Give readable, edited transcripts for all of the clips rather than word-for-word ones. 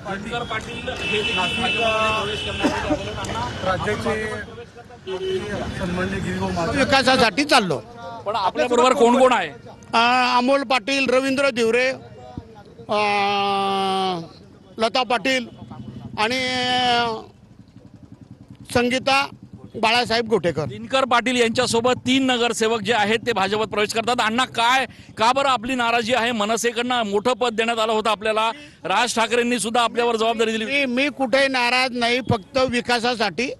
दिनकर पाटील हे राज्याचे सन्माननीय गिरीभाऊ महाजन विकासासाठी चाललो. पण आपल्या बरोबर कोण कोण आहे? अमोल पाटील, रवींद्र धिवरे, लता पाटील आणि संगीता बाळासाहेब गोटेकर. दिनकर पाटील यांच्यासोबत 3 नगरसेवक जे आहेत ते भाजपत प्रवेश करतात. अण्णा काय का बरं आपली नाराजी आहे? मनसेकडनं मोठं पद देण्यात आलं होतं आपल्याला, राज ठाकरेंनी सुद्धा आपल्यावर जबाबदारी दिली. मी कुठे नाराज नाही, फक्त विकासासाठी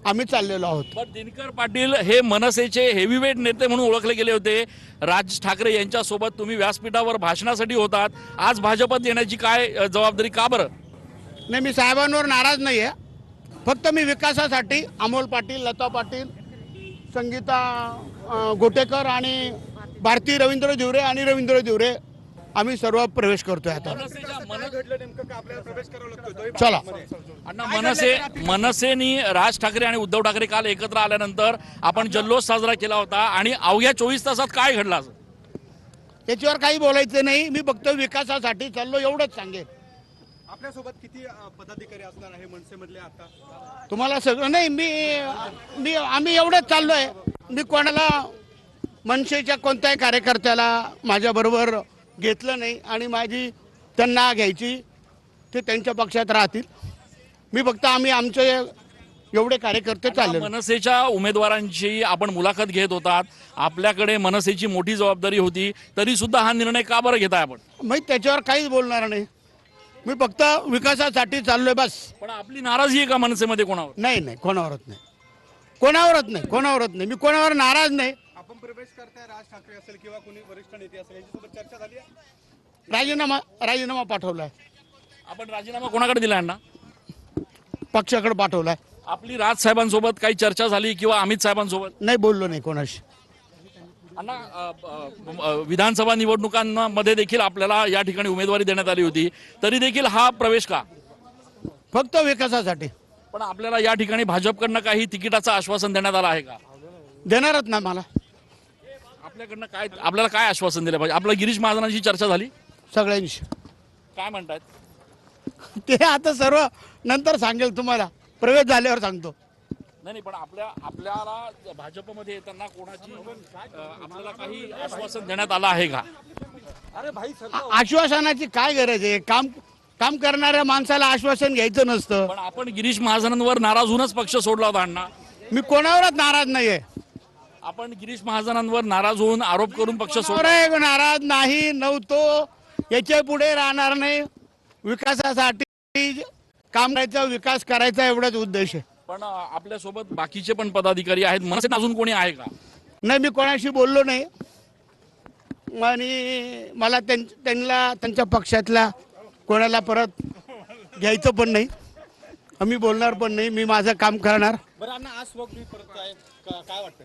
आम्ही चाललेलो आहोत. पण दिनकर पाटील हे मनसेचे हेवीवेट नेते म्हणून ओळखले गेले होते. राज ठाकरे यांच्यासोबत तुम्ही व्यासपीठावर भाषणासाठी होतात, आज भाजपत येण्याची काय जबाबदारी का बरं? नाही, मी साहेबांवर नाराज नाही आहे, फक्त मी विकासासाठी अमोल पाटील, लता पाटील, संगीता गोटेकर आणि भारती रवींद्र धिवरे आणि रवींद्र धिवरे आम्ही सर्व प्रवेश करतोय. आता चला. अण्णा, मनसेनी राज ठाकरे आणि उद्धव ठाकरे काल एकत्र आल्यानंतर आपण जल्लोष साजरा केला होता आणि अवघ्या 24 तासात काय घडलं? त्याच्यावर काही बोलायचं नाही, मी फक्त विकासासाठी चाललो एवढंच सांगेन. आपल्यासोबत किती पदाधिकारी असणार आहे मनसेमधले आता? तुम्हाला सगळं नाही, आम्ही एवढंच चाललोय. मी कोणाला मनसेच्या कोणत्याही कार्यकर्त्याला माझ्याबरोबर घेतलं नाही आणि माझी त्यांना घ्यायची ते त्यांच्या पक्षात राहतील. मी फक्त आमचे एवढे कार्यकर्ते चालले. मनसेच्या उमेदवारांची आपण मुलाखत घेत होतात, आपल्याकडे मनसेची मोठी जबाबदारी होती, तरी सुद्धा हा निर्णय का बरं घेताय आपण? मी त्याच्यावर काहीच बोलणार नाही, मी फक्त विकासासाठी चाललोय बस. पण आपली नाराजी आहे का मनसेमध्ये कोणावर? नाही, कोणावरच नाही. मी कोणावर नाराज नाही. आपण प्रवेश करताय, राज ठाकरे असेल किंवा कोणी वरिष्ठ नेते असेल यांच्यासोबत चर्चा झाली आहे? राजीनामा पाठवलाय. आपण राजीनामा कोणाकडे दिला अण्णा? पक्षाकडे पाठवलाय. आपली राज साहेबांसोबत काही चर्चा झाली किंवा अमित साहेबांसोबत? नाही, बोललो नाही कोणाशी. अण्णा, विधानसभा निवडणुकांमध्ये देखील आपल्याला या ठिकाणी उमेदवारी देण्यात आली होती, तरी देखील हा प्रवेश का? फक्त विकासासाठी. पण आपल्याला या ठिकाणी भाजपकडनं काही तिकिटाचं आश्वासन देण्यात आलं आहे का? देणारच ना मला. आपल्याकडनं काय, आपल्याला काय आश्वासन दिलं पाहिजे? आपल्या गिरीश महाजनांची चर्चा झाली सगळ्यांशी. काय म्हणतायत ते आता सर्व नंतर सांगेल तुम्हाला, प्रवेश झाल्यावर सांगतो. नाही, पण आपल्याला भाजपमध्ये येताना कोणाची आपल्याला काही आश्वासन देण्यात आलं आहे का? आश्वासनाची काय गरज आहे? काम करणाऱ्या माणसाला आश्वासन घ्यायचं नसतं. पण आपण गिरीश महाजनांवर नाराज होऊनच पक्ष सोडला होता अण्णा. मी कोणावरच नाराज नाहीये. आपण गिरीश महाजनांवर नाराज होऊन आरोप करून पक्ष सोडला. नाराज नाही, नव्हतो, याच्या पुढे राहणार नाही. विकासासाठी काम करायचं, विकास करायचा एवढाच उद्देश आहे. पण आपल्यासोबत बाकीचे पण पदाधिकारी आहेत, मनसेत अजून कोणी आहे का? नाही, मी कोणाशी बोललो नाही आणि मला त्यांच्या पक्षातल्या कोणाला परत घ्यायचं पण नाही, आम्ही बोलणार पण नाही. मी माझं काम करणार. काय वाटतं?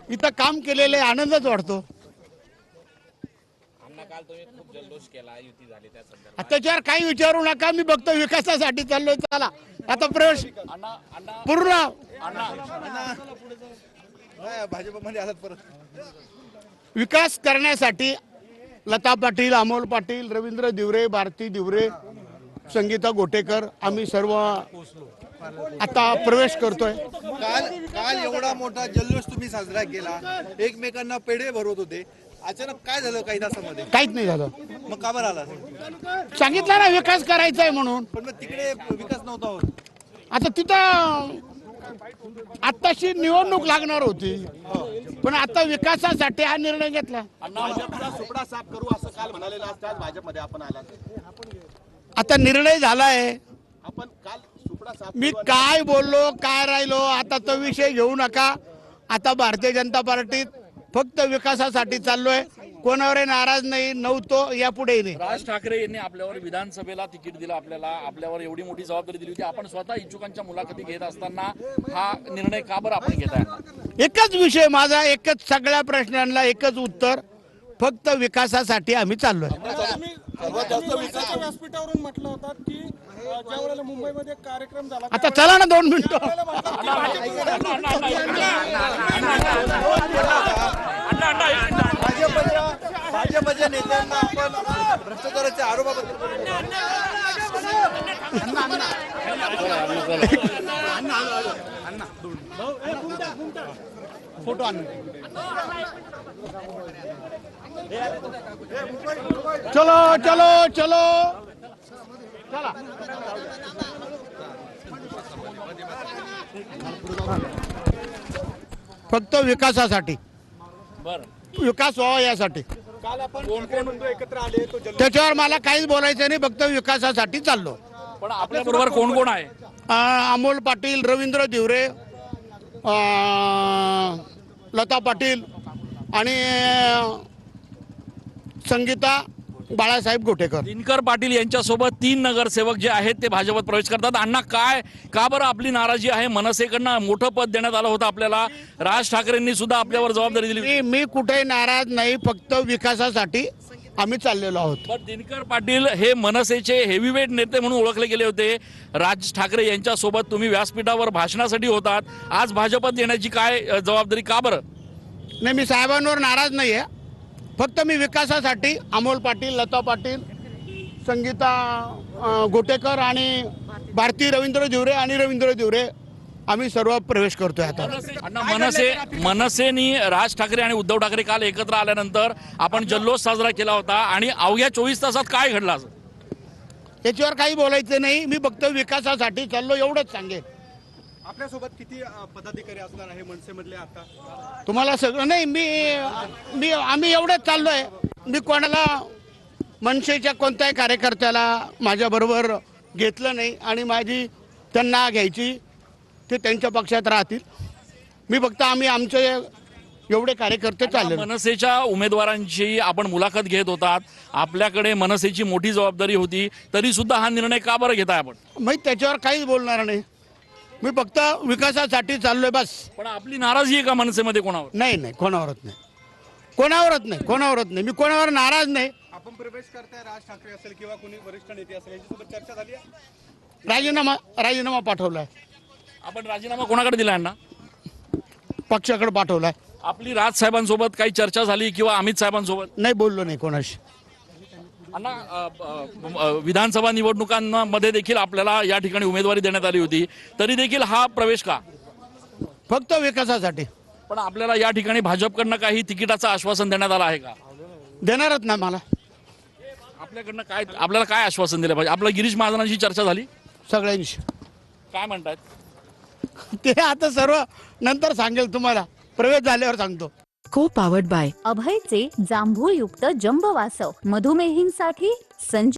इथं काम केलेले आनंदच वाटतो. त्याच्यावर काही विचारू नका, मी फक्त विकासासाठी चाललोय. चला आता प्रवेश पूर्ण. भाजपमध्ये आलात परत? विकास करण्यासाठी लता पाटील, अमोल पाटील, रवींद्र धिवरे, भारती धिवरे, संगीता गोटेकर आम्ही सर्व आता प्रवेश करतोय. काल एवढा मोठा जल्लोष तुम्ही साजरा केला, एकमेकांना पेढे भरवत होते, अचानक काय झालं काही तासामध्ये? काहीच नाही झालं. मग का बरं आला? सांगितलं ना विकास करायचा आहे म्हणून. पण मग तिकडे विकास नव्हता होत. आता तिथं आत्ताशी निवडणूक लागणार होती, पण आता विकासासाठी हा निर्णय घेतला. सुपडा साफ करू असं काल म्हणालेलं असतात, भाजपमध्ये आपण आलात. आता निर्णय झालाय. आपण काल सुपडा साफ मी काय बोललो, काय राहिलो, आता तो विषय घेऊ नका. आता भारतीय जनता पार्टीत फक्त विकासासाठी चाललोय, कोणावर नाराज नाही, नव्हतो, यापुढे नाही. राज ठाकरे यांनी आपल्यावर विधानसभेला तिकीट दिलं, आपल्यावर एवढी मोठी जबाबदारी दिली होती. आपण स्वतः इच्छुकांच्या मुलाखती घेत असताना हा निर्णय का बरं आपण घेताय? एकच विषय माझा, एकच, सगळ्या प्रश्नांना एकच उत्तर, फक्त विकासासाठी आम्ही चाललोय. सर्वात जास्त विकासाच्या व्यासपीठावरून म्हटलं होतं की ज्यावेळेला मुंबईमध्ये कार्यक्रम झाला, आता चला ना 2 मिनिटं. भाजपच्या नेत्यांना आपण भ्रष्टाचाराच्या आरोपाबद्दल फोटो आण चलो चलो चलो चला फक्त विकासासाठी बरं विकास व्हावा यासाठी काल आपण बंधू एकत्र आले तो जल्लोष त्याच्यावर मला काहीच बोलायचं नाही फक्त विकासासाठी चाललो पण आपल्या बरोबर कोण कोण आहे? अमोल पाटील रवींद्र दिवरे लता पाटील आणि संगीता बाळासाहेब गोटेकर. दिनकर पाटील यांच्यासोबत 3 नगरसेवक जे आहेत ते भाजपत प्रवेश करतात. अण्णा काय का बरं आपली नाराजी आहे? मनसेकडनं मोठं पद देण्यात आलं होतं आपल्याला. राज ठाकरेंनी सुद्धा आपल्यावर जबाबदारी दिली. मी कुठे नाराज नाही फक्त विकासासाठी आम्ही चाललेलो आहोत. पण दिनकर पाटील हे मनसेचे हेवीवेट नेते म्हणून ओळखले गेले होते. राज ठाकरे यांच्यासोबत तुम्ही व्यासपीठावर भाषणासाठी होतात. आज भाजपत येण्याची काय जबाबदारी का बरं? नाही मी साहेबांवर नाराज नाही आहे फक्त मी विकासासाठी अमोल पाटील लता पाटील संगीता गोटेकर आणि भारती रवींद्र दिवरे आम्ही सर्व प्रवेश करतोय आता. अण्णा मनसेनी राज ठाकरे आणि उद्धव ठाकरे काल एकत्र आल्यानंतर आपण जल्लोष साजरा केला होता आणि अवघ्या 24 तासात काय घडलं असं? त्याच्यावर काही बोलायचं नाही मी फक्त विकासासाठी चाललो एवढंच सांगेन. आपल्यासोबत किती पदाधिकारी असणार आहे मनसेमधले आता? तुम्हाला सगळं नाही मी आम्ही एवढंच चाललोय. मी कोणाला मनसेच्या कोणत्याही कार्यकर्त्याला माझ्याबरोबर घेतलं नाही आणि माझी त्यांना घ्यायची ते त्यांच्या पक्षात राहतील. मी फक्त आमचे एवढे कार्यकर्ते चालले. मनसेच्या उमेदवारांची आपण मुलाखत घेत होतात. आपल्याकडे मनसेची मोठी जबाबदारी होती तरी सुद्धा हा निर्णय का बरं घेताय आपण? मी त्याच्यावर काहीच बोलणार नाही. मी फक्त विकासासाठी चाललोय बस. पण आपली नाराजी आहे का मनसेमध्ये कोणावर? नाही कोणावरच नाही. मी कोणावर नाराज नाही. आपण प्रवेश करताय राज ठाकरे असेल किंवा कोणी वरिष्ठ नेते असेल यांच्यासोबत चर्चा झाली आहे? राजीनामा पाठवलाय. आपण राजीनामा कोणाकडे दिला यांना? पक्षाकडे पाठवलाय. आपली राज साहेबांसोबत काही चर्चा झाली किंवा अमित साहेबांसोबत? नाही बोललो नाही कोणाशी. अण्णा विधानसभा निवडणुकांमध्ये देखील आपल्याला या ठिकाणी उमेदवारी देण्यात आली होती तरी देखील हा प्रवेश का? फक्त विकासासाठी. पण आपल्याला या ठिकाणी भाजपकडनं काही तिकिटाचं आश्वासन देण्यात आलं आहे का? देणारच ना मला. आपल्याकडनं काय आपल्याला काय आश्वासन दिलं पाहिजे? आपल्या गिरीश महाजनांशी चर्चा झाली? सगळ्यांशी. काय म्हणतायत ते आता सर्व नंतर सांगेल तुम्हाला. प्रवेश झाल्यावर सांगतो. को पावर्ड बाय अभयचे जांभूळयुक्त जंब वासव मधुमेहींसाठी संजीव